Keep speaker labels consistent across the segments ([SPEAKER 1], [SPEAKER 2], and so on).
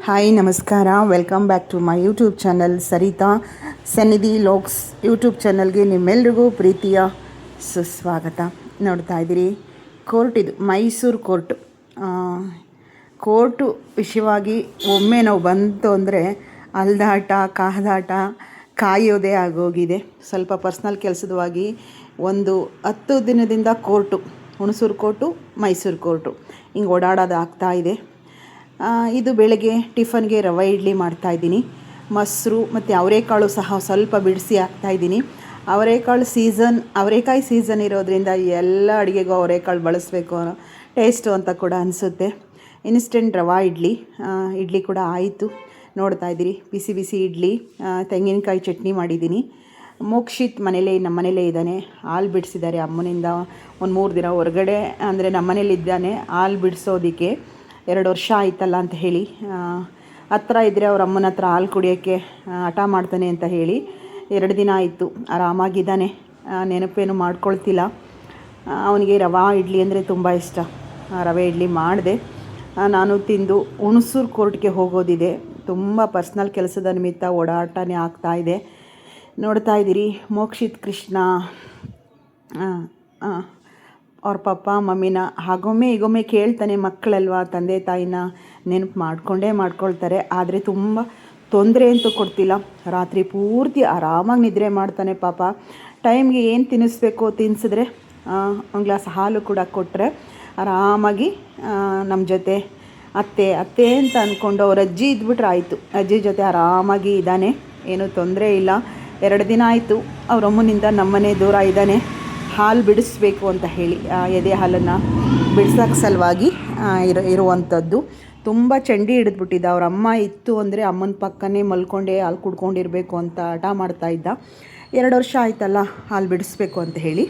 [SPEAKER 1] Hi ನಮಸ್ಕಾರ, welcome back to my YouTube channel Sarita Sannidhi logs YouTube ಚಾನಲ್ಗೆ ನಿಮ್ಮೆಲ್ರಿಗೂ ಪ್ರೀತಿಯ ಸುಸ್ವಾಗತ. ನೋಡ್ತಾ ಇದ್ದೀರಿ, ಇದು ಮೈಸೂರು ಕೋರ್ಟು ವಿಷಯವಾಗಿ ಒಮ್ಮೆ ನಾವು ಬಂತು ಅಂದರೆ ಅಲ್ದಾಟ ಕಾಯೋದೇ ಆಗೋಗಿದೆ. ಸ್ವಲ್ಪ ಪರ್ಸ್ನಲ್ ಕೆಲಸದವಾಗಿ ಒಂದು 10 ದಿನದಿಂದ ಹುಣಸೂರು ಕೋರ್ಟು, ಮೈಸೂರು ಕೋರ್ಟು ಹಿಂಗೆ ಓಡಾಡೋದು ಆಗ್ತಾಯಿದೆ. ಇದು ಬೆಳಗ್ಗೆ ಟಿಫನ್ಗೆ ರವೆ ಇಡ್ಲಿ ಮಾಡ್ತಾಯಿದ್ದೀನಿ. ಮೊಸರು ಮತ್ತು ಅವರೆಕಾಳು ಸಹ ಸ್ವಲ್ಪ ಬಿಡಿಸಿ ಹಾಕ್ತಾಯಿದ್ದೀನಿ. ಅವರೆಕಾಯಿ ಸೀಸನ್ ಇರೋದ್ರಿಂದ ಎಲ್ಲ ಅಡುಗೆಗೂ ಅವರೆಕಾಳು ಬಳಸಬೇಕು ಟೇಸ್ಟು ಅಂತ ಕೂಡ ಅನಿಸುತ್ತೆ. ಇನ್ಸ್ಟೆಂಟ್ ರವೆ ಇಡ್ಲಿ ಕೂಡ ಆಯಿತು. ನೋಡ್ತಾ ಇದ್ದೀರಿ, ಬಿಸಿ ಬಿಸಿ ಇಡ್ಲಿ, ತೆಂಗಿನಕಾಯಿ ಚಟ್ನಿ ಮಾಡಿದ್ದೀನಿ. ಮೋಕ್ಷಿತ್ ನಮ್ಮ ಮನೇಲೇ ಇದ್ದಾನೆ. ಹಾಲು ಬಿಡಿಸಿದ್ದಾರೆ ಅಮ್ಮನಿಂದ. ಒಂದು 3 ದಿನ ಹೊರಗಡೆ ಅಂದರೆ ನಮ್ಮ ಮನೇಲಿದ್ದಾನೆ. ಹಾಲು ಬಿಡಿಸೋದಕ್ಕೆ 2 ವರ್ಷ ಆಯ್ತಲ್ಲ ಅಂತ ಹೇಳಿ, ಹತ್ರ ಇದ್ದರೆ ಅವ್ರ ಅಮ್ಮನ ಹತ್ರ ಹಾಲು ಕುಡಿಯೋಕ್ಕೆ ಹಠ ಮಾಡ್ತಾನೆ ಅಂತ ಹೇಳಿ 2 ದಿನ ಆಯಿತು. ಆರಾಮಾಗಿದ್ದಾನೆ, ನೆನಪೇನು ಮಾಡ್ಕೊಳ್ತಿಲ್ಲ. ಅವನಿಗೆ ರವೆ ಇಡ್ಲಿ ಅಂದರೆ ತುಂಬ ಇಷ್ಟ. ರವೆ ಇಡ್ಲಿ ಮಾಡಿದೆ. ನಾನು ತಿಂದು ಹುಣಸೂರು ಕೋರ್ಟ್ಗೆ ಹೋಗೋದಿದೆ. ತುಂಬ ಪರ್ಸ್ನಲ್ ಕೆಲಸದ ನಿಮಿತ್ತ ಓಡಾಟನೇ ಆಗ್ತಾಯಿದೆ. ನೋಡ್ತಾ ಇದ್ದೀರಿ, ಮೋಕ್ಷಿತ್ ಕೃಷ್ಣ ಅವ್ರ ಪಪ್ಪ ಮಮ್ಮಿನ ಈಗೊಮ್ಮೆ ಕೇಳ್ತಾನೆ. ಮಕ್ಕಳಲ್ವ, ತಂದೆ ತಾಯಿನ ನೆನಪು ಮಾಡ್ಕೊಳ್ತಾರೆ. ಆದರೆ ತುಂಬ ತೊಂದರೆ ಅಂತೂ ಕೊಡ್ತಿಲ್ಲ. ರಾತ್ರಿ ಪೂರ್ತಿ ಆರಾಮಾಗಿ ನಿದ್ರೆ ಮಾಡ್ತಾನೆ ಪಾಪ. ಟೈಮ್ಗೆ ಏನು ತಿನ್ನಿಸ್ಬೇಕು ತಿನ್ನಿಸಿದ್ರೆ, ಒಂದು ಗ್ಲಾಸ್ ಹಾಲು ಕೂಡ ಕೊಟ್ಟರೆ ಆರಾಮಾಗಿ ನಮ್ಮ ಜೊತೆ ಅತ್ತೆ ಅಂತ ಅಂದ್ಕೊಂಡು ಅವ್ರ ಅಜ್ಜಿ ಇದ್ಬಿಟ್ರೆ ಆಯಿತು. ಅಜ್ಜಿ ಜೊತೆ ಆರಾಮಾಗಿ ಇದ್ದಾನೆ, ಏನೂ ತೊಂದರೆ ಇಲ್ಲ. 2 ದಿನ ಆಯಿತು ಅವ್ರ ಅಮ್ಮನಿಂದ ನಮ್ಮನೆ ದೂರ ಇದ್ದಾನೆ. ಹಾಲು ಬಿಡಿಸ್ಬೇಕು ಅಂತ ಹೇಳಿ, ಎದೆ ಹಾಲನ್ನು ಬಿಡ್ಸೋಕ್ಕೆ ಸಲುವಾಗಿ ಇರುವಂಥದ್ದು. ತುಂಬ ಚಂಡಿ ಹಿಡಿದ್ಬಿಟ್ಟಿದ್ದ. ಅವ್ರ ಅಮ್ಮ ಇತ್ತು ಅಂದರೆ ಅಮ್ಮನ ಪಕ್ಕನೇ ಮಲ್ಕೊಂಡೇ ಹಾಲು ಕುಡ್ಕೊಂಡಿರಬೇಕು ಅಂತ ಹಠ ಮಾಡ್ತಾಯಿದ್ದ. 2 ವರ್ಷ ಆಯ್ತಲ್ಲ ಹಾಲು ಬಿಡಿಸ್ಬೇಕು ಅಂತ ಹೇಳಿ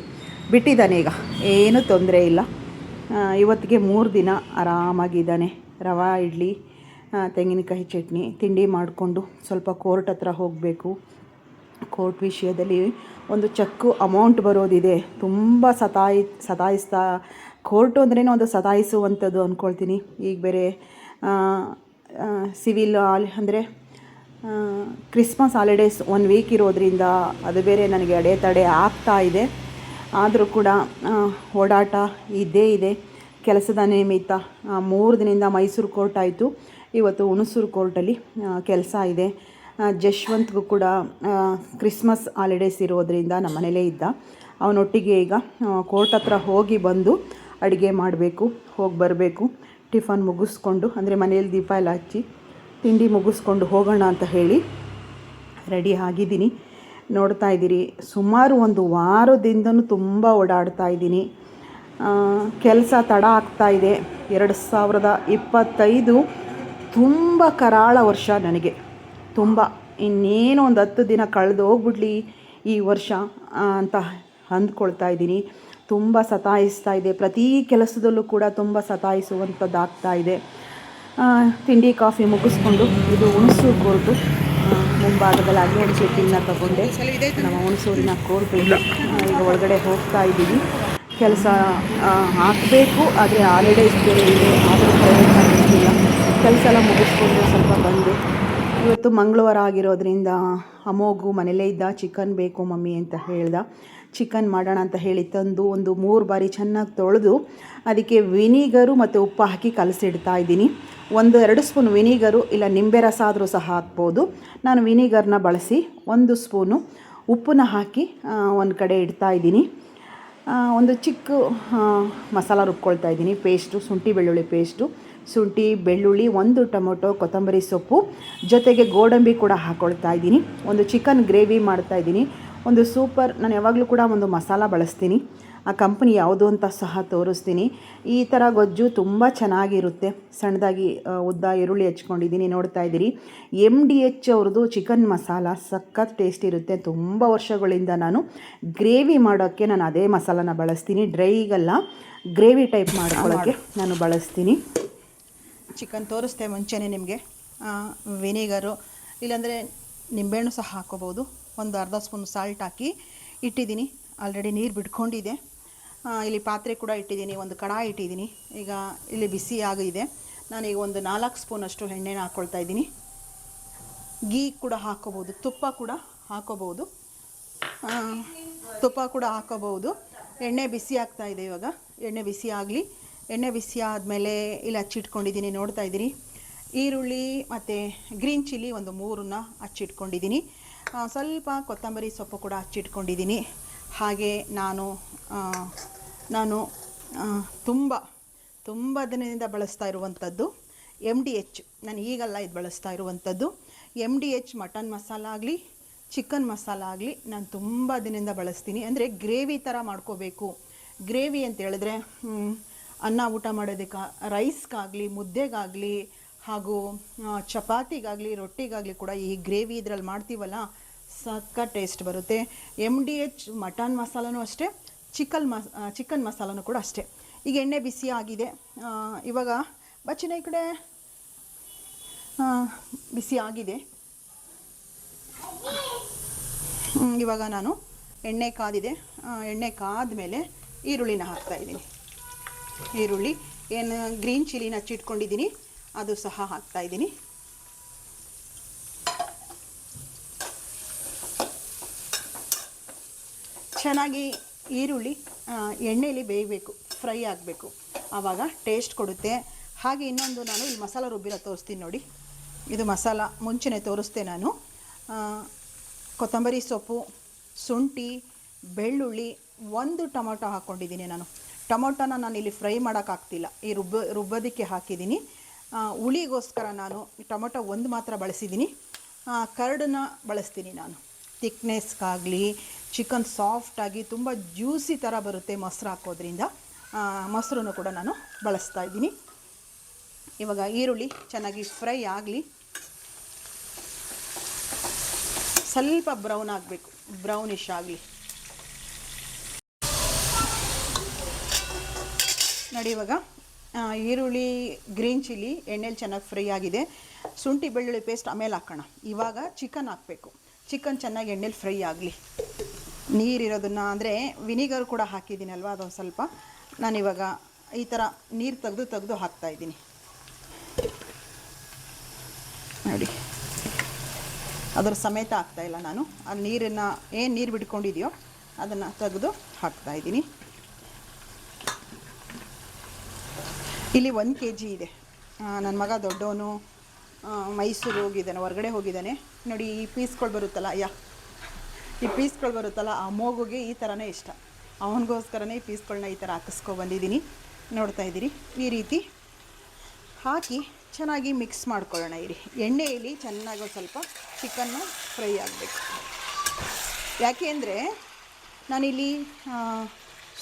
[SPEAKER 1] ಬಿಟ್ಟಿದ್ದಾನೆ. ಈಗ ಏನೂ ತೊಂದರೆ ಇಲ್ಲ. ಇವತ್ತಿಗೆ 3 ದಿನ ಆರಾಮಾಗಿದ್ದಾನೆ. ರವೆ ಇಡ್ಲಿ, ತೆಂಗಿನಕಾಯಿ ಚಟ್ನಿ ತಿಂಡಿ ಮಾಡಿಕೊಂಡು ಸ್ವಲ್ಪ ಕೋರ್ಟ್ ಹತ್ರ ಹೋಗಬೇಕು. ಕೋರ್ಟ್ ವಿಷಯದಲ್ಲಿ ಒಂದು ಚೆಕ್ಕು ಅಮೌಂಟ್ ಬರೋದಿದೆ. ತುಂಬ ಸತಾಯಿಸ್ತಾ ಕೋರ್ಟು ಅಂದ್ರೇ ಒಂದು ಸತಾಯಿಸುವಂಥದ್ದು ಅಂದ್ಕೊಳ್ತೀನಿ. ಈಗ ಬೇರೆ ಸಿವಿಲ್ ಅಂದರೆ ಕ್ರಿಸ್ಮಸ್ ಹಾಲಿಡೇಸ್ 1 ವೀಕ್ ಇರೋದ್ರಿಂದ ಅದು ಬೇರೆ ನನಗೆ ಅಡೆತಡೆ ಆಗ್ತಾ ಇದೆ. ಆದರೂ ಕೂಡ ಓಡಾಟ ಇದ್ದೇ ಇದೆ. ಕೆಲಸದ ನಿಮಿತ್ತ 3 ದಿನದಿಂದ ಮೈಸೂರು ಕೋರ್ಟ್ ಆಯಿತು. ಇವತ್ತು ಹುಣಸೂರು ಕೋರ್ಟಲ್ಲಿ ಕೆಲಸ ಇದೆ. ಜಶ್ವಂತ್ಗೂ ಕೂಡ ಕ್ರಿಸ್ಮಸ್ ಹಾಲಿಡೇಸ್ ಇರೋದರಿಂದ ನಮ್ಮ ಮನೇಲೇ ಇದ್ದ. ಅವನೊಟ್ಟಿಗೆ ಈಗ ಕೋರ್ಟ್ ಹತ್ರ ಹೋಗಿ ಬಂದು ಅಡುಗೆ ಮಾಡಬೇಕು, ಹೋಗಿ ಬರಬೇಕು. ಟಿಫನ್ ಮುಗಿಸ್ಕೊಂಡು, ಅಂದರೆ ಮನೇಲಿ ದೀಪ ಎಲ್ಲ ಹಚ್ಚಿ ತಿಂಡಿ ಮುಗಿಸ್ಕೊಂಡು ಹೋಗೋಣ ಅಂತ ಹೇಳಿ ರೆಡಿ ಆಗಿದ್ದೀನಿ. ನೋಡ್ತಾ ಇದ್ದೀರಿ, ಸುಮಾರು 1 ವಾರದಿಂದನೂ ತುಂಬ ಓಡಾಡ್ತಾ ಇದ್ದೀನಿ. ಕೆಲಸ ತಡ ಆಗ್ತಾಯಿದೆ. 2025 ತುಂಬ ಕರಾಳ ವರ್ಷ ನನಗೆ. ಇನ್ನೇನು ಒಂದು 10 ದಿನ ಕಳೆದು ಹೋಗ್ಬಿಡ್ಲಿ ಈ ವರ್ಷ ಅಂತ ಅಂದ್ಕೊಳ್ತಾ ಇದ್ದೀನಿ. ತುಂಬ ಸತಾಯಿಸ್ತಾ ಇದೆ. ಪ್ರತಿ ಕೆಲಸದಲ್ಲೂ ಕೂಡ ತುಂಬ ಸತಾಯಿಸುವಂಥದ್ದಾಗ್ತಾ ಇದೆ. ತಿಂಡಿ ಕಾಫಿ ಮುಗಿಸ್ಕೊಂಡು, ಇದು ಹುಣಸೂರು ಕೋರ್ಟು ಮುಂಭಾಗದಲ್ಲಿ ಅಗ್ನೇಡ್ ಚೀಟಿನ ತಗೊಂಡೆ. ನಮ್ಮ ಹುಣಸೂರಿನ ಕೋರ್ಟಿಗೆ ಈಗ ಒಳಗಡೆ ಹೋಗ್ತಾ ಇದ್ದೀವಿ. ಕೆಲಸ ಹಾಕಬೇಕು, ಆದರೆ ಹಾಲಿಡೇಸ್ ಬೇರೆ ಇದೆ. ಆದರೂ ಪ್ರಯತ್ನ ಮಾಡ್ತಿಲ್ಲ. ಕೆಲಸ ಎಲ್ಲ ಮುಗಿಸ್ಕೊಂಡು ಸ್ವಲ್ಪ ಬಂದೆ. ಇವತ್ತು ಮಂಗಳವಾರ ಆಗಿರೋದ್ರಿಂದ ಅಮೋಘು ಮನೇಲೇ ಇದ್ದ. ಚಿಕನ್ ಬೇಕು ಮಮ್ಮಿ ಅಂತ ಹೇಳ್ದ. ಚಿಕನ್ ಮಾಡೋಣ ಅಂತ ಹೇಳಿ ತಂದು ಒಂದು 3 ಬಾರಿ ಚೆನ್ನಾಗಿ ತೊಳೆದು ಅದಕ್ಕೆ ವಿನಿಗರು ಮತ್ತು ಉಪ್ಪು ಹಾಕಿ ಕಲಸಿಡ್ತಾ ಇದ್ದೀನಿ. 1-2 ಸ್ಪೂನ್ ವಿನಿಗರು ಇಲ್ಲ ನಿಂಬೆ ರಸ ಆದರೂ ಸಹ ಹಾಕ್ಬೋದು. ನಾನು ವಿನಿಗರ್ನ ಬಳಸಿ 1 ಸ್ಪೂನು ಉಪ್ಪನ್ನ ಹಾಕಿ ಒಂದು ಕಡೆ ಇಡ್ತಾ ಇದ್ದೀನಿ. ಒಂದು ಚಿಕ್ಕ ಮಸಾಲ ರುಬ್ಕೊಳ್ತಾ ಇದ್ದೀನಿ. ಪೇಸ್ಟು, ಶುಂಠಿ ಬೆಳ್ಳುಳ್ಳಿ ಪೇಸ್ಟು, ಶುಂಠಿ ಬೆಳ್ಳುಳ್ಳಿ, 1 ಟೊಮೊಟೊ, ಕೊತ್ತಂಬರಿ ಸೊಪ್ಪು, ಜೊತೆಗೆ ಗೋಡಂಬಿ ಕೂಡ ಹಾಕ್ಕೊಳ್ತಾ ಇದ್ದೀನಿ. ಒಂದು ಚಿಕನ್ ಗ್ರೇವಿ ಮಾಡ್ತಾಯಿದ್ದೀನಿ. ಒಂದು ಸೂಪರ್, ನಾನು ಯಾವಾಗಲೂ ಕೂಡ ಒಂದು ಮಸಾಲ ಬಳಸ್ತೀನಿ. ಆ ಕಂಪ್ನಿ ಯಾವುದು ಅಂತ ಸಹ ತೋರಿಸ್ತೀನಿ. ಈ ಥರ ಗೊಜ್ಜು ತುಂಬ ಚೆನ್ನಾಗಿರುತ್ತೆ. ಸಣ್ಣದಾಗಿ ಉದ್ದ ಈರುಳ್ಳಿ ಹೆಚ್ಕೊಂಡಿದ್ದೀನಿ. ನೋಡ್ತಾ ಇದ್ದೀರಿ, MDH ಅವ್ರದ್ದು ಚಿಕನ್ ಮಸಾಲ ಸಖತ್ ಟೇಸ್ಟ್ ಇರುತ್ತೆ. ತುಂಬ ವರ್ಷಗಳಿಂದ ನಾನು ಗ್ರೇವಿ ಮಾಡೋಕ್ಕೆ ನಾನು ಅದೇ ಮಸಾಲಾನ ಬಳಸ್ತೀನಿ. ಡ್ರೈಗಲ್ಲ, ಗ್ರೇವಿ ಟೈಪ್ ಮಾಡ್ಕೊಳ್ಳೋಕ್ಕೆ ನಾನು ಬಳಸ್ತೀನಿ. ಚಿಕನ್ ತೋರಿಸ್ತೆ ಮುಂಚೆನೇ ನಿಮಗೆ. ವಿನಿಗರು ಇಲ್ಲಾಂದರೆ ನಿಂಬೆಹಣ್ಣು ಸಹ ಹಾಕ್ಕೋಬೋದು. ಒಂದು ಅರ್ಧ ಸ್ಪೂನ್ ಸಾಲ್ಟ್ ಹಾಕಿ ಇಟ್ಟಿದ್ದೀನಿ. ಆಲ್ರೆಡಿ ನೀರು ಬಿಟ್ಕೊಂಡಿದೆ. ಇಲ್ಲಿ ಪಾತ್ರೆ ಕೂಡ ಇಟ್ಟಿದ್ದೀನಿ, ಒಂದು ಕಡಾಯಿ ಇಟ್ಟಿದ್ದೀನಿ. ಈಗ ಇಲ್ಲಿ ಬಿಸಿ ಆಗಿದೆ. ನಾನೀಗ ಒಂದು 4 ಸ್ಪೂನಷ್ಟು ಎಣ್ಣೆನ ಹಾಕ್ಕೊಳ್ತಾ ಇದ್ದೀನಿ. ಗೀ ಕೂಡ ಹಾಕ್ಕೋಬೋದು, ತುಪ್ಪ ಕೂಡ ಹಾಕ್ಕೋಬೋದು, ಎಣ್ಣೆ ಬಿಸಿ ಆಗ್ತಾ ಇದೆ. ಇವಾಗ ಎಣ್ಣೆ ಬಿಸಿ ಆಗಲಿ. ಎಣ್ಣೆ ಬಿಸಿ ಆದಮೇಲೆ ಇಲ್ಲಿ ಹಚ್ಚಿಟ್ಕೊಂಡಿದ್ದೀನಿ, ನೋಡ್ತಾ ಇದ್ದೀನಿ. ಈರುಳ್ಳಿ ಮತ್ತು ಗ್ರೀನ್ ಚಿಲ್ಲಿ ಒಂದು 3 ಹಚ್ಚಿಟ್ಕೊಂಡಿದ್ದೀನಿ. ಸ್ವಲ್ಪ ಕೊತ್ತಂಬರಿ ಸೊಪ್ಪು ಕೂಡ ಹಚ್ಚಿಟ್ಕೊಂಡಿದ್ದೀನಿ. ಹಾಗೆ ನಾನು ತುಂಬ ದಿನದಿಂದ ಬಳಸ್ತಾ ಇರುವಂಥದ್ದು MDH. ನಾನು ಈಗಲ್ಲ ಇದು ಬಳಸ್ತಾ ಇರುವಂಥದ್ದು MDH. ಮಟನ್ ಮಸಾಲ ಆಗಲಿ, ಚಿಕನ್ ಮಸಾಲ ಆಗಲಿ ನಾನು ತುಂಬ ದಿನದಿಂದ ಬಳಸ್ತೀನಿ. ಅಂದರೆ ಗ್ರೇವಿ ಥರ ಮಾಡ್ಕೋಬೇಕು. ಗ್ರೇವಿ ಅಂತ ಹೇಳಿದ್ರೆ ಅನ್ನ ಊಟ ಮಾಡೋದಕ್ಕೆ, ರೈಸ್ಗಾಗಲಿ, ಮುದ್ದೆಗಾಗಲಿ, ಹಾಗೂ ಚಪಾತಿಗಾಗಲಿ, ರೊಟ್ಟಿಗಾಗಲಿ ಕೂಡ ಈ ಗ್ರೇವಿ ಇದರಲ್ಲಿ ಮಾಡ್ತೀವಲ್ಲ, ಸಕ್ಕ ಟೇಸ್ಟ್ ಬರುತ್ತೆ. MDH ಮಟನ್ ಮಸಾಲನೂ ಅಷ್ಟೇ, ಚಿಕನ್ ಮಸಾಲನೂ ಕೂಡ ಅಷ್ಟೇ. ಈಗ ಎಣ್ಣೆ ಬಿಸಿ ಆಗಿದೆ. ಇವಾಗ ಬಚ್ಚಿನ ಈ ಕಡೆ ಬಿಸಿ ಆಗಿದೆ. ಇವಾಗ ನಾನು ಎಣ್ಣೆ ಕಾದಿದೆ. ಎಣ್ಣೆ ಕಾದ ಮೇಲೆ ಈರುಳ್ಳಿನ ಹಾಕ್ತಾಯಿದ್ದೀನಿ. ಈರುಳ್ಳಿ ಏನು ಗ್ರೀನ್ ಚಿಲ್ಲಿನ ಹಚ್ಚಿಟ್ಕೊಂಡಿದ್ದೀನಿ ಅದು ಸಹ ಹಾಕ್ತಾಯಿದ್ದೀನಿ. ಚೆನ್ನಾಗಿ ಈರುಳ್ಳಿ ಎಣ್ಣೆಯಲ್ಲಿ ಬೇಯಬೇಕು, ಫ್ರೈ ಆಗಬೇಕು, ಆವಾಗ ಟೇಸ್ಟ್ ಕೊಡುತ್ತೆ. ಹಾಗೆ ಇನ್ನೊಂದು ನಾನು ಇಲ್ಲಿ ಮಸಾಲ ರುಬ್ಬಿರೋ ತೋರಿಸ್ತೀನಿ ನೋಡಿ. ಇದು ಮಸಾಲ ಮುಂಚೆನೇ ತೋರಿಸ್ತೆ ನಾನು. ಕೊತ್ತಂಬರಿ ಸೊಪ್ಪು, ಶುಂಠಿ, ಬೆಳ್ಳುಳ್ಳಿ, 1 ಟೊಮೊಟೊ ಹಾಕ್ಕೊಂಡಿದ್ದೀನಿ ನಾನು. ಟೊಮೊಟೊನ ನಾನು ಇಲ್ಲಿ ಫ್ರೈ ಮಾಡೋಕ್ಕಾಗ್ತಿಲ್ಲ, ಈ ರುಬ್ಬೋದಕ್ಕೆ ಹಾಕಿದ್ದೀನಿ. ಹುಳಿಗೋಸ್ಕರ ನಾನು ಟೊಮೊಟೊ 1 ಮಾತ್ರ ಬಳಸಿದ್ದೀನಿ. ಕರ್ಡನ್ನ ಬಳಸ್ತೀನಿ ನಾನು. ಥಿಕ್ನೆಸ್ಗಾಗಲಿ, ಚಿಕನ್ ಸಾಫ್ಟಾಗಿ ತುಂಬ ಜ್ಯೂಸಿ ಥರ ಬರುತ್ತೆ ಮೊಸರು ಹಾಕೋದ್ರಿಂದ. ಮೊಸರನ್ನು ಕೂಡ ನಾನು ಬಳಸ್ತಾ ಇದ್ದೀನಿ. ಇವಾಗ ಈರುಳ್ಳಿ ಚೆನ್ನಾಗಿ ಫ್ರೈ ಆಗಲಿ. ಸ್ವಲ್ಪ ಬ್ರೌನ್ ಆಗಬೇಕು, ಬ್ರೌನಿಶ್ ಆಗಲಿ ನೋಡಿ. ಇವಾಗ ಈರುಳ್ಳಿ, ಗ್ರೀನ್ ಚಿಲ್ಲಿ ಎಣ್ಣೆಲಿ ಚೆನ್ನಾಗಿ ಫ್ರೈ ಆಗಿದೆ. ಶುಂಠಿ ಬೆಳ್ಳುಳ್ಳಿ ಪೇಸ್ಟ್ ಆಮೇಲೆ ಹಾಕೋಣ. ಇವಾಗ ಚಿಕನ್ ಹಾಕಬೇಕು. ಚಿಕನ್ ಚೆನ್ನಾಗಿ ಎಣ್ಣೆಲಿ ಫ್ರೈ ಆಗಲಿ. ನೀರಿರೋದನ್ನು, ಅಂದರೆ ವಿನಿಗರ್ ಕೂಡ ಹಾಕಿದ್ದೀನಲ್ವ, ಅದೊಂದು ಸ್ವಲ್ಪ ನಾನಿವಾಗ ಈ ಥರ ನೀರು ತೆಗೆದು ಹಾಕ್ತಾಯಿದ್ದೀನಿ ನೋಡಿ. ಅದರ ಸಮೇತ ಹಾಕ್ತಾಯಿಲ್ಲ ನಾನು. ಆ ನೀರನ್ನು ಏನು ನೀರು ಬಿಟ್ಕೊಂಡಿದೆಯೋ ಅದನ್ನು ತೆಗೆದು ಹಾಕ್ತಾಯಿದ್ದೀನಿ. ಇಲ್ಲಿ 1 kg ಇದೆ. ನನ್ನ ಮಗ ದೊಡ್ಡವನು ಮೈಸೂರು ಹೋಗಿದ್ದಾನೆ, ಹೊರಗಡೆ ಹೋಗಿದ್ದಾನೆ ನೋಡಿ. ಈ ಪೀಸ್ಗಳು ಬರುತ್ತಲ್ಲ, ಆ ಮಗುಗೆ ಈ ಥರನೇ ಇಷ್ಟ. ಅವನಿಗೋಸ್ಕರನೇ ಈ ಪೀಸ್ಗಳನ್ನ ಈ ಥರ ಹಾಕಿಸ್ಕೊಬಂದಿದ್ದೀನಿ. ನೋಡ್ತಾ ಇದ್ದೀರಿ. ಈ ರೀತಿ ಹಾಕಿ ಚೆನ್ನಾಗಿ ಮಿಕ್ಸ್ ಮಾಡ್ಕೊಳ್ಳೋಣ. ಇರಿ ಎಣ್ಣೆಯಲ್ಲಿ ಚೆನ್ನಾಗಿ ಸ್ವಲ್ಪ ಚಿಕನ್ನು ಫ್ರೈ ಆಗಬೇಕು. ಯಾಕೆ ಅಂದರೆ ನಾನಿಲ್ಲಿ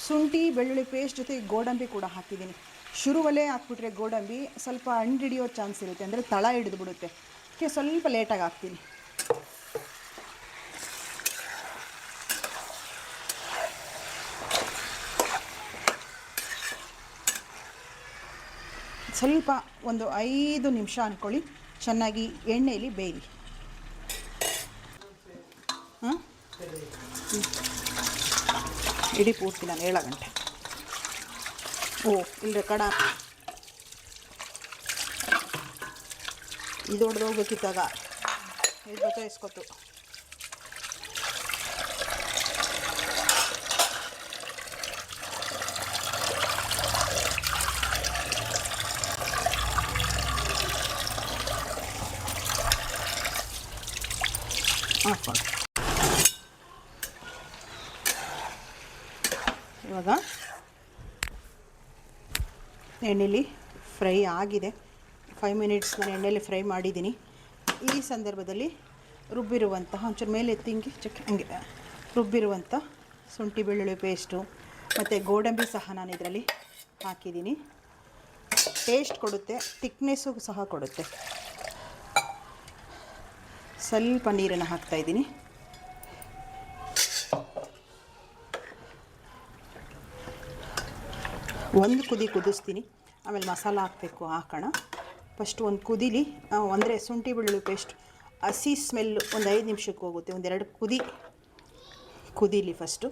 [SPEAKER 1] ಶುಂಠಿ ಬೆಳ್ಳುಳ್ಳಿ ಪೇಸ್ಟ್ ಜೊತೆ ಗೋಡಂಬಿ ಕೂಡ ಹಾಕಿದ್ದೀನಿ. ಶುರುವಲ್ಲೇ ಹಾಕ್ಬಿಟ್ರೆ ಗೋಡಂಬಿ ಸ್ವಲ್ಪ ಹಿಡಿಯೋ ಚಾನ್ಸ್ ಇರುತ್ತೆ, ಅಂದರೆ ತಳ ಹಿಡಿದು ಬಿಡುತ್ತೆ. ಅದಕ್ಕೆ ಸ್ವಲ್ಪ ಲೇಟಾಗಿ ಹಾಕ್ತೀನಿ. ಸ್ವಲ್ಪ ಒಂದು 5 ನಿಮಿಷ ಅಂದ್ಕೊಳ್ಳಿ, ಚೆನ್ನಾಗಿ ಎಣ್ಣೆಯಲ್ಲಿ ಬೇಯಲಿ. ಇಡೀ ಪೂರ್ತಿ ನಾನು 7 ಗಂಟೆ. ಇಲ್ಲರೆ ಕಡ ಇದು ಹೊಡೆದೋಗ್ಬೇಕಿತ್ತಾಗ, ಇದು ಗೊತ್ತೋ ಇಸ್ಕೊತು. ಹಾಕ್ಕೊಂಡು ಇವಾಗ ಎಣ್ಣೆಲಿ ಫ್ರೈ ಆಗಿದೆ. 5 ಮಿನಿಟ್ಸ್ ನಾನು ಎಣ್ಣೆಲಿ ಫ್ರೈ ಮಾಡಿದ್ದೀನಿ. ಈ ಸಂದರ್ಭದಲ್ಲಿ ರುಬ್ಬಿರುವಂತಹ ಒಂಚೂರು ಮೇಲೆ ಎತ್ತಿಂಗಿ ಹಂಗೆ ರುಬ್ಬಿರುವಂಥ ಶುಂಠಿ ಬೆಳ್ಳುಳ್ಳಿ ಪೇಸ್ಟು ಮತ್ತು ಗೋಡಂಬಿ ಸಹ ನಾನು ಇದರಲ್ಲಿ ಹಾಕಿದ್ದೀನಿ. ಟೇಸ್ಟ್ ಕೊಡುತ್ತೆ, ಥಿಕ್ನೆಸ್ಸು ಸಹ ಕೊಡುತ್ತೆ. ಸ್ವಲ್ಪ ನೀರನ್ನು ಹಾಕ್ತಾಯಿದ್ದೀನಿ. ಒಂದು ಕುದಿ ಕುದಿಸ್ತೀನಿ, ಆಮೇಲೆ ಮಸಾಲ ಹಾಕೋಣ. ಫಸ್ಟ್ ಒಂದು ಕುದೀಲಿ, ಅಂದರೆ ಶುಂಠಿ ಬೆಳ್ಳುಳ್ಳಿ ಪೇಸ್ಟ್ ಹಸಿ ಸ್ಮೆಲ್ಲು ಒಂದು 5 ನಿಮಿಷಕ್ಕೆ ಹೋಗುತ್ತೆ. 1-2 ಕುದೀಲಿ ಫಸ್ಟು.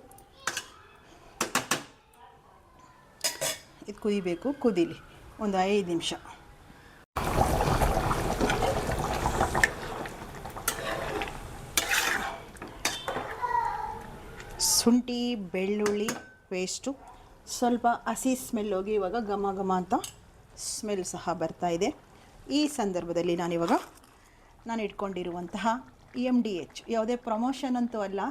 [SPEAKER 1] ಇದು ಕುದಿಬೇಕು, ಕುದೀಲಿ ಒಂದು 5 ನಿಮಿಷ. ಶುಂಠಿ ಬೆಳ್ಳುಳ್ಳಿ ಪೇಸ್ಟು. ಸ್ವಲ್ಪ ಹಸಿ ಸ್ಮೆಲ್ ಹೋಗಿ ಇವಾಗ ಘಮ ಘಮ ಅಂತ ಸ್ಮೆಲ್ ಸಹ ಬರ್ತಾ ಇದೆ. ಈ ಸಂದರ್ಭದಲ್ಲಿ ನಾನು ಇಟ್ಕೊಂಡಿರುವಂತಹ MDH, ಯಾವುದೇ ಪ್ರಮೋಷನ್ ಅಂತೂ ಅಲ್ಲ,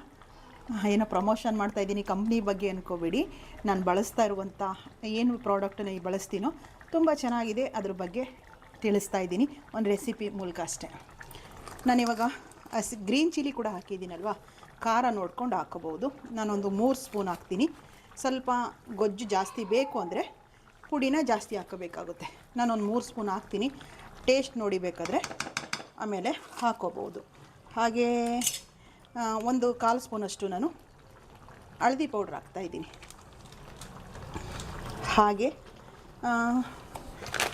[SPEAKER 1] ಏನೋ ಪ್ರಮೋಷನ್ ಮಾಡ್ತಾಯಿದ್ದೀನಿ ಕಂಪ್ನಿ ಬಗ್ಗೆ ಅಂದ್ಕೋಬೇಡಿ. ನಾನು ಬಳಸ್ತಾ ಇರುವಂಥ ಏನು ಪ್ರಾಡಕ್ಟನ್ನು ಬಳಸ್ತೀನೋ ತುಂಬ ಚೆನ್ನಾಗಿದೆ, ಅದ್ರ ಬಗ್ಗೆ ತಿಳಿಸ್ತಾ ಇದ್ದೀನಿ ಒಂದು ರೆಸಿಪಿ ಮೂಲಕ ಅಷ್ಟೇ. ನಾನಿವಾಗ ಗ್ರೀನ್ ಚಿಲ್ಲಿ ಕೂಡ ಹಾಕಿದ್ದೀನಲ್ವ, ಖಾರ ನೋಡ್ಕೊಂಡು ಹಾಕೋಬೋದು. ನಾನೊಂದು 3 ಸ್ಪೂನ್ ಹಾಕ್ತೀನಿ. ಸ್ವಲ್ಪ ಗೊಜ್ಜು ಜಾಸ್ತಿ ಬೇಕು ಅಂದರೆ ಪುಡಿನ ಜಾಸ್ತಿ ಹಾಕೋಬೇಕಾಗುತ್ತೆ. ನಾನೊಂದು 3 ಸ್ಪೂನ್ ಹಾಕ್ತೀನಿ. ಟೇಸ್ಟ್ ನೋಡಿ ಬೇಕಾದರೆ ಆಮೇಲೆ ಹಾಕೋಬೋದು. ಹಾಗೇ ಒಂದು 1/4 ಸ್ಪೂನಷ್ಟು ನಾನು ಹಳದಿ ಪೌಡ್ರ್ ಹಾಕ್ತಾಯಿದ್ದೀನಿ. ಹಾಗೆ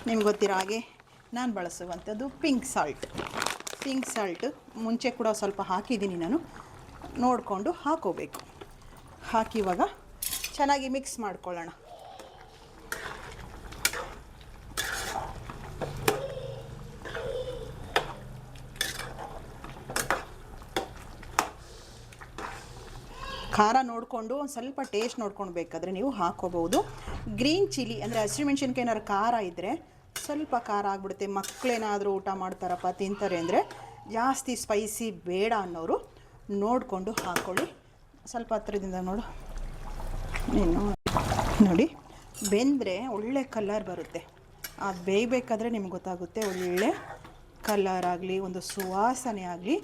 [SPEAKER 1] ನಿಮ್ಗೆ ಗೊತ್ತಿರೋ ಹಾಗೆ ನಾನು ಬಳಸುವಂಥದ್ದು ಪಿಂಕ್ ಸಾಲ್ಟ್ ಮುಂಚೆ ಕೂಡ ಸ್ವಲ್ಪ ಹಾಕಿದ್ದೀನಿ ನಾನು, ನೋಡಿಕೊಂಡು ಹಾಕೋಬೇಕು. ಹಾಕಿ ಇವಾಗ ಚೆನ್ನಾಗಿ ಮಿಕ್ಸ್ ಮಾಡ್ಕೊಳ್ಳೋಣ. ಖಾರ ನೋಡಿಕೊಂಡು ಒಂದು ಸ್ವಲ್ಪ ಟೇಸ್ಟ್ ನೋಡ್ಕೊಂಡು ಬೇಕಾದರೆ ನೀವು ಹಾಕೋಬೋದು. ಗ್ರೀನ್ ಚಿಲ್ಲಿ ಅಂದರೆ ಹಸಿಮೆಣ್ಸಿನ್ಕಾಯಿ ಏನಾದ್ರು ಖಾರ ಇದ್ದರೆ ಸ್ವಲ್ಪ ಖಾರ ಆಗಿಬಿಡುತ್ತೆ. ಮಕ್ಕಳೇನಾದರೂ ಊಟ ಮಾಡ್ತಾರಪ್ಪ ತಿಂತಾರೆ ಅಂದರೆ, ಜಾಸ್ತಿ ಸ್ಪೈಸಿ ಬೇಡ ಅನ್ನೋರು ನೋಡಿಕೊಂಡು ಹಾಕ್ಕೊಳ್ಳಿ. ಸ್ವಲ್ಪ ಹತ್ರದಿಂದ ನೋಡಿ ಬೆಂದರೆ ಒಳ್ಳೆ ಕಲರ್ ಬರುತ್ತೆ. ಅದು ಬೇಯಬೇಕಾದ್ರೆ ನಿಮ್ಗೆ ಗೊತ್ತಾಗುತ್ತೆ, ಒಳ್ಳೆ ಕಲರ್ ಆಗಲಿ ಒಂದು ಸುವಾಸನೆ ಆಗಲಿ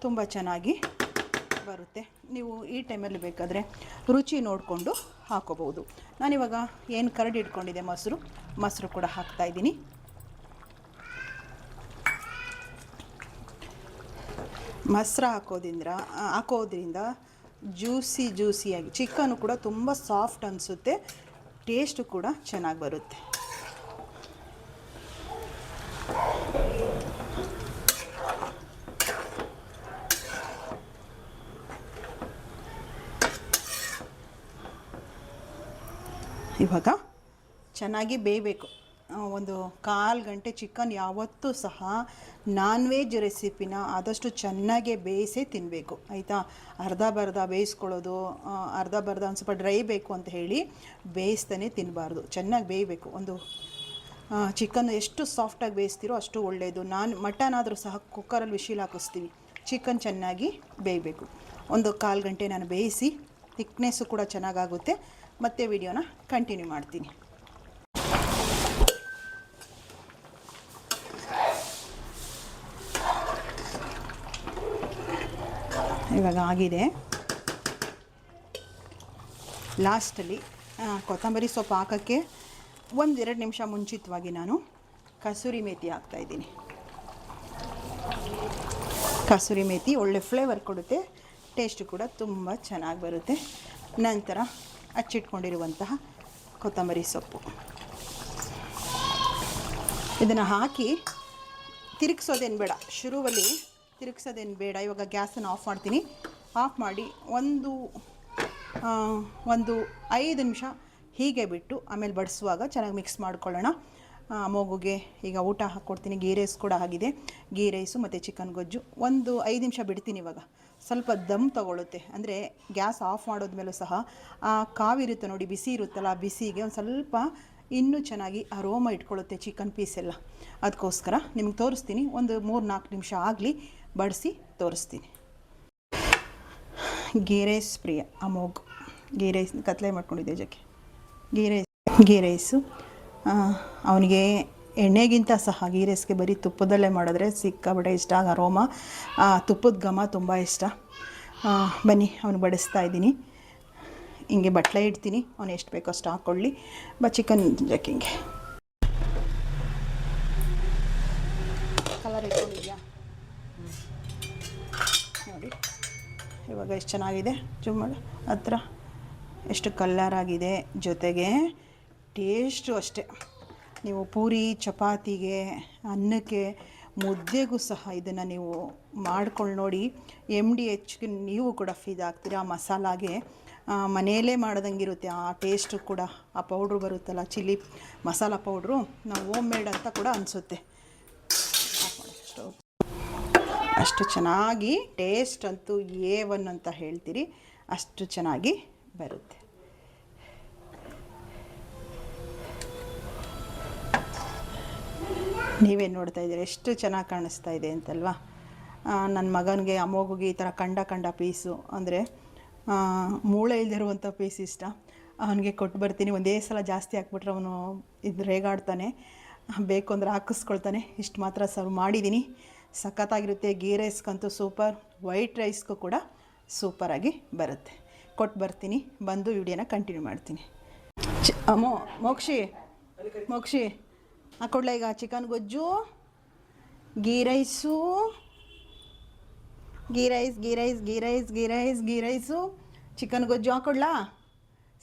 [SPEAKER 1] ತುಂಬ ಚೆನ್ನಾಗಿ ಬರುತ್ತೆ. ನೀವು ಈ ಟೈಮಲ್ಲಿ ಬೇಕಾದರೆ ರುಚಿ ನೋಡಿಕೊಂಡು ಹಾಕೋಬಹುದು. ನಾನಿವಾಗ ಏನು ಕರಡಿ ಇಟ್ಕೊಂಡಿದ್ದೆ ಮೊಸರು ಕೂಡ ಹಾಕ್ತಾಯಿದ್ದೀನಿ. ಮೊಸರು ಹಾಕೋದ್ರಿಂದ ಜ್ಯೂಸಿಯಾಗಿ ಚಿಕನ್ನು ಕೂಡ ತುಂಬ ಸಾಫ್ಟ್ ಅನಿಸುತ್ತೆ, ಟೇಸ್ಟು ಕೂಡ ಚೆನ್ನಾಗಿ ಬರುತ್ತೆ. ಇವಾಗ ಚೆನ್ನಾಗಿ ಬೇಯಬೇಕು. ಒಂದು 1/4 ಗಂಟೆ. ಚಿಕನ್ ಯಾವತ್ತೂ ಸಹ ನಾನ್ ವೆಜ್ ರೆಸಿಪಿನ ಆದಷ್ಟು ಚೆನ್ನಾಗೇ ಬೇಯಿಸೇ ತಿನ್ನಬೇಕು, ಆಯಿತಾ? ಅರ್ಧ ಬೇಯಿಸ್ಕೊಳ್ಳೋದು, ಅರ್ಧ ಒಂದು ಸ್ವಲ್ಪ ಡ್ರೈ ಬೇಕು ಅಂತ ಹೇಳಿ ಬೇಯಿಸ್ತಾನೆ ತಿನ್ನಬಾರ್ದು. ಚೆನ್ನಾಗಿ ಬೇಯಬೇಕು. ಒಂದು ಚಿಕನ್ ಎಷ್ಟು ಸಾಫ್ಟಾಗಿ ಬೇಯಿಸ್ತೀರೋ ಅಷ್ಟು ಒಳ್ಳೆಯದು. ಮಟನ್ ಆದರೂ ಸಹ ಕುಕ್ಕರಲ್ಲಿ ವಿಶಿಲ್ ಹಾಕಿಸ್ತೀವಿ, ಚಿಕನ್ ಚೆನ್ನಾಗಿ ಬೇಯಬೇಕು. ಒಂದು 1/4 ಗಂಟೆ ನಾನು ಬೇಯಿಸಿ, ಥಿಕ್ನೆಸ್ಸು ಕೂಡ ಚೆನ್ನಾಗಾಗುತ್ತೆ. ಮತ್ತೆ ವಿಡಿಯೋನ ಕಂಟಿನ್ಯೂ ಮಾಡ್ತೀನಿ. ಇವಾಗ ಆಗಿದೆ. ಲಾಸ್ಟಲ್ಲಿ ಕೊತ್ತಂಬರಿ ಸೊಪ್ಪು ಹಾಕೋಕ್ಕೆ 1-2 ನಿಮಿಷ ಮುಂಚಿತವಾಗಿ ನಾನು ಕಸೂರಿ ಮೇಥಿ ಹಾಕ್ತಾಯಿದ್ದೀನಿ. ಕಸೂರಿ ಮೇಥಿ ಒಳ್ಳೆ ಫ್ಲೇವರ್ ಕೊಡುತ್ತೆ, ಟೇಸ್ಟು ಕೂಡ ತುಂಬ ಚೆನ್ನಾಗಿ ಬರುತ್ತೆ. ನಂತರ ಹಚ್ಚಿಟ್ಕೊಂಡಿರುವಂತಹ ಕೊತ್ತಂಬರಿ ಸೊಪ್ಪು ಇದನ್ನು ಹಾಕಿ ತಿರುಗಿಸೋದೇನು ಬೇಡ, ಶುರುವಲ್ಲಿ ತಿರುಗಿಸೋದೇನು ಬೇಡ. ಇವಾಗ ಗ್ಯಾಸನ್ನು ಆಫ್ ಮಾಡ್ತೀನಿ. ಆಫ್ ಮಾಡಿ ಒಂದು 5 ನಿಮಿಷ ಹೀಗೆ ಬಿಟ್ಟು ಆಮೇಲೆ ಬಡಿಸುವಾಗ ಚೆನ್ನಾಗಿ ಮಿಕ್ಸ್ ಮಾಡ್ಕೊಳ್ಳೋಣ. ಮಗುಗೆ ಈಗ ಊಟ ಹಾಕ್ಕೊಡ್ತೀನಿ. ಗೀ ರೈಸ್ ಕೂಡ ಆಗಿದೆ. ಗೀ ರೈಸು ಮತ್ತು ಚಿಕನ್ ಗೊಜ್ಜು. ಒಂದು 5 ನಿಮಿಷ ಬಿಡ್ತೀನಿ. ಇವಾಗ ಸ್ವಲ್ಪ ದಮ್ ತಗೊಳ್ಳುತ್ತೆ, ಅಂದರೆ ಗ್ಯಾಸ್ ಆಫ್ ಮಾಡೋದ್ಮೇಲೂ ಸಹ ಆ ಕಾವಿರುತ್ತೆ ನೋಡಿ, ಬಿಸಿ ಇರುತ್ತಲ್ಲ, ಆ ಬಿಸಿಗೆ ಒಂದು ಸ್ವಲ್ಪ ಇನ್ನೂ ಚೆನ್ನಾಗಿ ಅರೋಮ ಇಟ್ಕೊಳ್ಳುತ್ತೆ ಚಿಕನ್ ಪೀಸ್ ಎಲ್ಲ. ಅದಕ್ಕೋಸ್ಕರ ನಿಮ್ಗೆ ತೋರಿಸ್ತೀನಿ. ಒಂದು 3-4 ನಿಮಿಷ ಆಗಲಿ, ಬಡಿಸಿ ತೋರಿಸ್ತೀನಿ. ಗೀ ರೈಸ್ ಪ್ರಿಯ ಅಮೋಘ್ ಗೀ ರೈಸ್ ಕತ್ಲೆ ಮಾಡ್ಕೊಂಡಿದ್ದೆ ಜಕ್ಕೆ. ಗೀ ರೈಸು ಅವನಿಗೆ ಎಣ್ಣೆಗಿಂತ ಸಹ ಗೀ ರೈಸ್ಗೆ ಬರೀ ತುಪ್ಪದಲ್ಲೇ ಮಾಡಿದ್ರೆ ಸಿಕ್ಕಾಬಿಟ್ಟೆ ಇಷ್ಟ. ಅರೋಮ, ತುಪ್ಪದ ಘಮ ತುಂಬ ಇಷ್ಟ. ಬನ್ನಿ ಅವನು ಬಡಿಸ್ತಾ ಇದ್ದೀನಿ. ಹಿಂಗೆ ಬಟ್ಲೆ ಇಡ್ತೀನಿ, ಅವನು ಎಷ್ಟು ಬೇಕೋ ಅಷ್ಟು ಹಾಕ್ಕೊಳ್ಳಿ. ಚಿಕನ್ ಜಕ್ಕಿಂಗೆ ಕಲರ್ ಇಟ್ಕೊಂಡಿದ್ಯಾ ನೋಡಿ. ಇವಾಗ ಎಷ್ಟು ಚೆನ್ನಾಗಿದೆ, ಜೂಮ್ ಮಾಡಿ ಹತ್ರ, ಎಷ್ಟು ಕಲರ್ ಆಗಿದೆ. ಜೊತೆಗೆ ಟೇಸ್ಟು ಅಷ್ಟೇ. ನೀವು ಪೂರಿ, ಚಪಾತಿಗೆ, ಅನ್ನಕ್ಕೆ, ಮುದ್ದೆಗೂ ಸಹ ಇದನ್ನು ನೀವು ಮಾಡ್ಕೊಂಡು ನೋಡಿ. MDHಗೆ ನೀವು ಕೂಡ ಫಿದಾಗ್ತೀರ. ಆ ಮಸಾಲಾಗೆ ಮನೆಯಲ್ಲೇ ಮಾಡ್ದಂಗಿರುತ್ತೆ ಆ ಟೇಸ್ಟು ಕೂಡ. ಆ ಪೌಡ್ರು ಬರುತ್ತಲ್ಲ, ಚಿಲ್ಲಿ ಮಸಾಲ ಪೌಡ್ರು, ನಾವು ಹೋಮ್ ಮೇಡ್ ಅಂತ ಕೂಡ ಅನಿಸುತ್ತೆ. ಅಷ್ಟು ಚೆನ್ನಾಗಿ ಟೇಸ್ಟ್ ಅಂತೂ A1 ಅಂತ ಹೇಳ್ತೀರಿ. ಅಷ್ಟು ಚೆನ್ನಾಗಿ ಬರುತ್ತೆ. ನೀವೇನು ನೋಡ್ತಾ ಇದ್ದೀರಿ, ಎಷ್ಟು ಚೆನ್ನಾಗಿ ಕಾಣಿಸ್ತಾ ಇದೆ ಅಂತಲ್ವಾ. ನನ್ನ ಮಗನಿಗೆ ಅಮ್ಮೋಗಿಗೆ ಈ ಥರ ಕಂಡ ಪೀಸು ಅಂದರೆ ಮೂಳೆ ಇಲ್ಲದಿರುವಂಥ ಪೀಸ್ ಇಷ್ಟ. ಅವನಿಗೆ ಕೊಟ್ಟು ಬರ್ತೀನಿ. ಒಂದೇ ಸಲ ಜಾಸ್ತಿ ಹಾಕ್ಬಿಟ್ರೆ ಅವನು ರೇಗಾಡ್ತಾನೆ, ಬೇಕು ಅಂದರೆ ಹಾಕಿಸ್ಕೊಳ್ತಾನೆ. ಇಷ್ಟು ಮಾತ್ರ ಸರ್ವ್ ಮಾಡಿದ್ದೀನಿ. ಸಖತ್ತಾಗಿರುತ್ತೆ. ಗೀ ರೈಸ್ಗಂತೂ ಸೂಪರ್, ವೈಟ್ ರೈಸ್ಗೂ ಕೂಡ ಸೂಪರಾಗಿ ಬರುತ್ತೆ. ಕೊಟ್ಟು ಬರ್ತೀನಿ, ಬಂದು ವಿಡಿಯೋನ ಕಂಟಿನ್ಯೂ ಮಾಡ್ತೀನಿ. ಮೋಕ್ಷಿ ಹಾಕೊಡ್ಲ ಈಗ ಚಿಕನ್ ಗೊಜ್ಜು, ghee rice, ghee rice, chicken ಗೊಜ್ಜು ಹಾಕೊಡ್ಲಾ?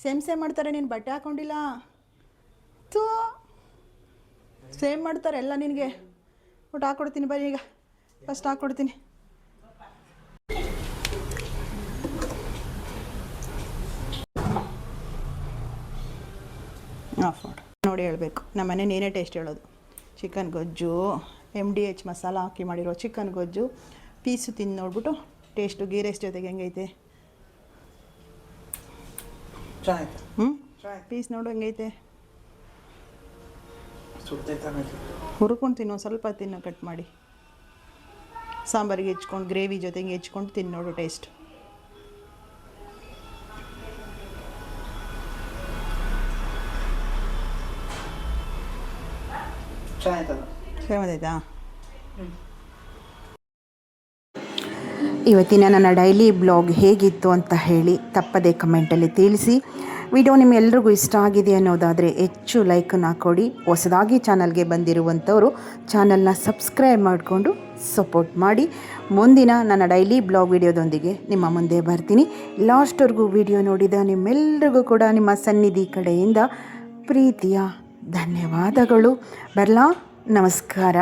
[SPEAKER 1] ಸೇಮ್ ಮಾಡ್ತಾರೆ. ನೀನು ಬಟ್ಟೆ ಹಾಕ್ಕೊಂಡಿಲ್ಲ, ತೂ ಸೇಮ್ ಮಾಡ್ತಾರೆ ಎಲ್ಲ ನಿನಗೆ. ಒಟ್ಟು ಹಾಕ್ಕೊಡ್ತೀನಿ ಬರೀ, ಈಗ ಫಸ್ಟ್ ಹಾಕ್ಕೊಡ್ತೀನಿ. ಆಫ್ ಮಾಡು. ನೋಡಿ ಹೇಳಬೇಕು, ನಮ್ಮನೆ ನೀನೇ ಟೇಸ್ಟ್ ಹೇಳೋದು. ಚಿಕನ್ ಗೊಜ್ಜು MDH ಮಸಾಲ ಹಾಕಿ ಮಾಡಿರೋ ಚಿಕನ್ ಗೊಜ್ಜು. ಪೀಸು ತಿಂದು ನೋಡ್ಬಿಟ್ಟು ಟೇಸ್ಟು ಗೀ ರೈಸ್ ಜೊತೆಗೆ ಹೆಂಗೈತೆ. ಪೀಸ್ ನೋಡು ಹೆಂಗೈತೆ. ಹುರ್ಕೊಂಡು ತಿನ್ನೋ, ಸ್ವಲ್ಪ ತಿನ್ನೋ ಕಟ್ ಮಾಡಿ. ಸಾಂಬಾರಿಗೆ ಹೆಚ್ಕೊಂಡು ಗ್ರೇವಿ ಜೊತೆಗೆ ಹೆಚ್ಕೊಂಡು ತಿನ್ನು ನೋಡು ಟೇಸ್ಟ್. ಚೆನ್ನಾಗೈತಾ? ಇವತ್ತಿನ ನನ್ನ ಡೈಲಿ ಬ್ಲಾಗ್ ಹೇಗಿತ್ತು ಅಂತ ಹೇಳಿ ತಪ್ಪದೆ ಕಮೆಂಟಲ್ಲಿ ತಿಳಿಸಿ. ವಿಡಿಯೋ ನಿಮ್ಮೆಲ್ರಿಗೂ ಇಷ್ಟ ಆಗಿದೆ ಅನ್ನೋದಾದರೆ ಹೆಚ್ಚು ಲೈಕನ್ನು ಕೊಡಿ. ಹೊಸದಾಗಿ ಚಾನಲ್ಗೆ ಬಂದಿರುವಂಥವರು ಚಾನಲ್ನ ಸಬ್ಸ್ಕ್ರೈಬ್ ಮಾಡಿಕೊಂಡು ಸಪೋರ್ಟ್ ಮಾಡಿ. ಮುಂದಿನ ನನ್ನ ಡೈಲಿ ಬ್ಲಾಗ್ ವಿಡಿಯೋದೊಂದಿಗೆ ನಿಮ್ಮ ಮುಂದೆ ಬರ್ತೀನಿ. ಲಾಸ್ಟ್ವರೆಗೂ ವಿಡಿಯೋ ನೋಡಿದ ನಿಮ್ಮೆಲ್ರಿಗೂ ಕೂಡ ನಿಮ್ಮ ಸನ್ನಿಧಿ ಕಡೆಯಿಂದ ಪ್ರೀತಿಯ ಧನ್ಯವಾದಗಳು. ಬರಲಾ? ನಮಸ್ಕಾರ.